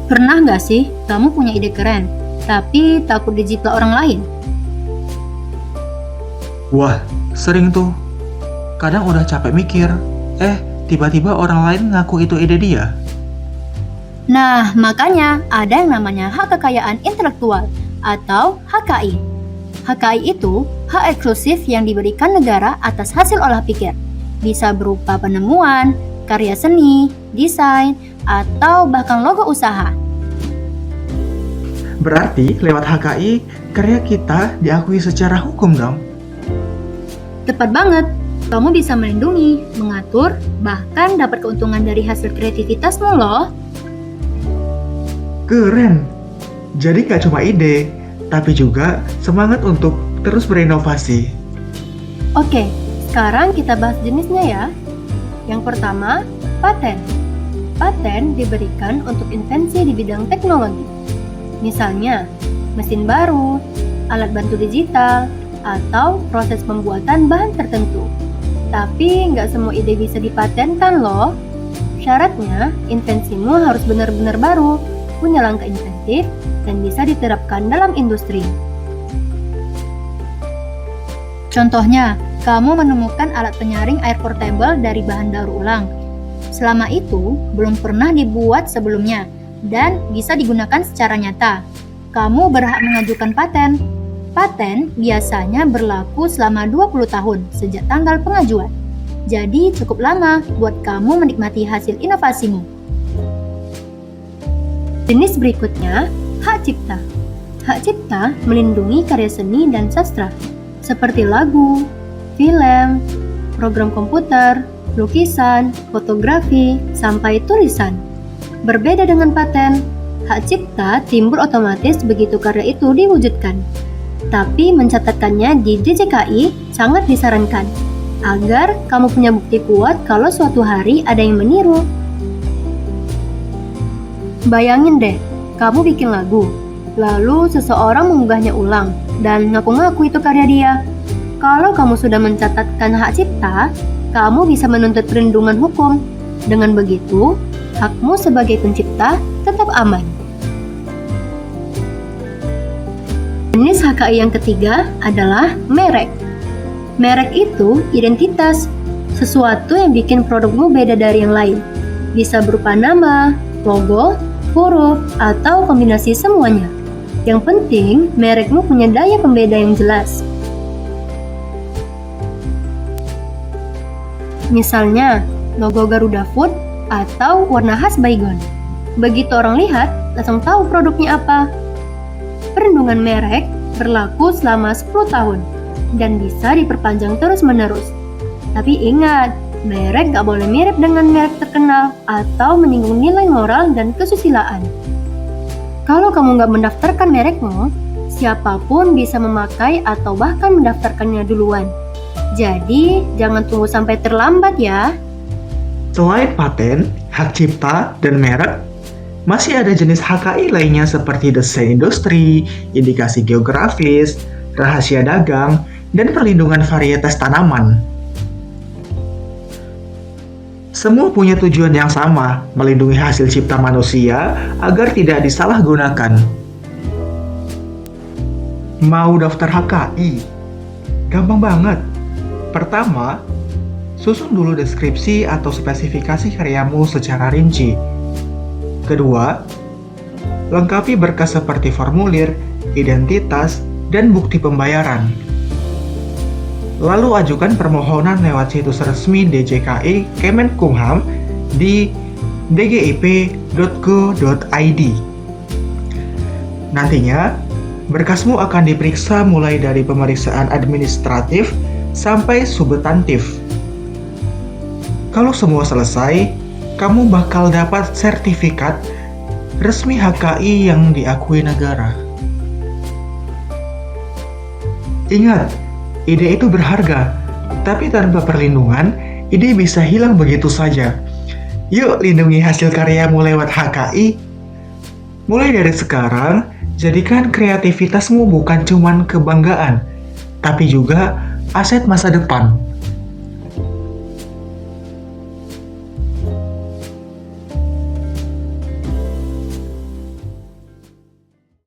Pernah nggak sih kamu punya ide keren, tapi takut dijiplak orang lain? Wah, sering tuh. Kadang udah capek mikir, tiba-tiba orang lain ngaku itu ide dia. Nah, makanya ada yang namanya hak kekayaan intelektual atau HKI. HKI itu hak eksklusif yang diberikan negara atas hasil olah pikir. Bisa berupa penemuan, karya seni, desain, atau bahkan logo usaha. Berarti lewat HKI, karya kita diakui secara hukum dong. Tepat banget, kamu bisa melindungi, mengatur, bahkan dapat keuntungan dari hasil kreativitasmu loh. Keren! Jadi gak cuma ide, tapi juga semangat untuk terus berinovasi. Oke, sekarang kita bahas jenisnya ya. Yang pertama, paten. Paten diberikan untuk invensi di bidang teknologi. Misalnya, mesin baru, alat bantu digital, atau proses pembuatan bahan tertentu. Tapi nggak semua ide bisa dipatenkan loh. Syaratnya, invensimu harus benar-benar baru, punya langkah inventif, dan bisa diterapkan dalam industri. Contohnya, kamu menemukan alat penyaring air portable dari bahan daur ulang. Selama itu, belum pernah dibuat sebelumnya, dan bisa digunakan secara nyata. Kamu berhak mengajukan paten. Paten biasanya berlaku selama 20 tahun sejak tanggal pengajuan. Jadi cukup lama buat kamu menikmati hasil inovasimu. Jenis berikutnya, hak cipta. Hak cipta melindungi karya seni dan sastra, seperti lagu, film, program komputer, lukisan, fotografi, sampai tulisan. Berbeda dengan paten, hak cipta timbul otomatis begitu karya itu diwujudkan. Tapi mencatatkannya di DJKI sangat disarankan, agar kamu punya bukti kuat kalau suatu hari ada yang meniru. Bayangin deh, kamu bikin lagu, lalu seseorang mengunggahnya ulang, dan ngaku-ngaku itu karya dia. Kalau kamu sudah mencatatkan hak cipta, kamu bisa menuntut perlindungan hukum. Dengan begitu, hakmu sebagai pencipta tetap aman. Jenis HKI yang ketiga adalah merek. Merek itu identitas, sesuatu yang bikin produkmu beda dari yang lain. Bisa berupa nama, logo, huruf, atau kombinasi semuanya. Yang penting, merekmu punya daya pembeda yang jelas. Misalnya, logo Garuda Food atau warna khas Baygon. Begitu orang lihat, langsung tahu produknya apa. Perlindungan merek berlaku selama 10 tahun dan bisa diperpanjang terus-menerus. Tapi ingat, merek gak boleh mirip dengan merek terkenal atau menyinggung nilai moral dan kesusilaan. Kalau kamu gak mendaftarkan merekmu, siapapun bisa memakai atau bahkan mendaftarkannya duluan. Jadi, jangan tunggu sampai terlambat ya. Selain paten, hak cipta, dan merek, masih ada jenis HKI lainnya seperti desain industri, indikasi geografis, rahasia dagang, dan perlindungan varietas tanaman. Semua punya tujuan yang sama, melindungi hasil cipta manusia agar tidak disalahgunakan. Mau daftar HKI? Gampang banget. Pertama, susun dulu deskripsi atau spesifikasi karyamu secara rinci. Kedua, lengkapi berkas seperti formulir, identitas, dan bukti pembayaran. Lalu ajukan permohonan lewat situs resmi DJKI Kemenkumham di dgip.go.id. Nantinya, berkasmu akan diperiksa mulai dari pemeriksaan administratif sampai substantif. Kalau semua selesai, kamu bakal dapat sertifikat resmi HKI yang diakui negara. Ingat, ide itu berharga, tapi tanpa perlindungan, ide bisa hilang begitu saja. Yuk lindungi hasil karyamu lewat HKI. Mulai dari sekarang, jadikan kreativitasmu bukan cuman kebanggaan, tapi juga aset masa depan.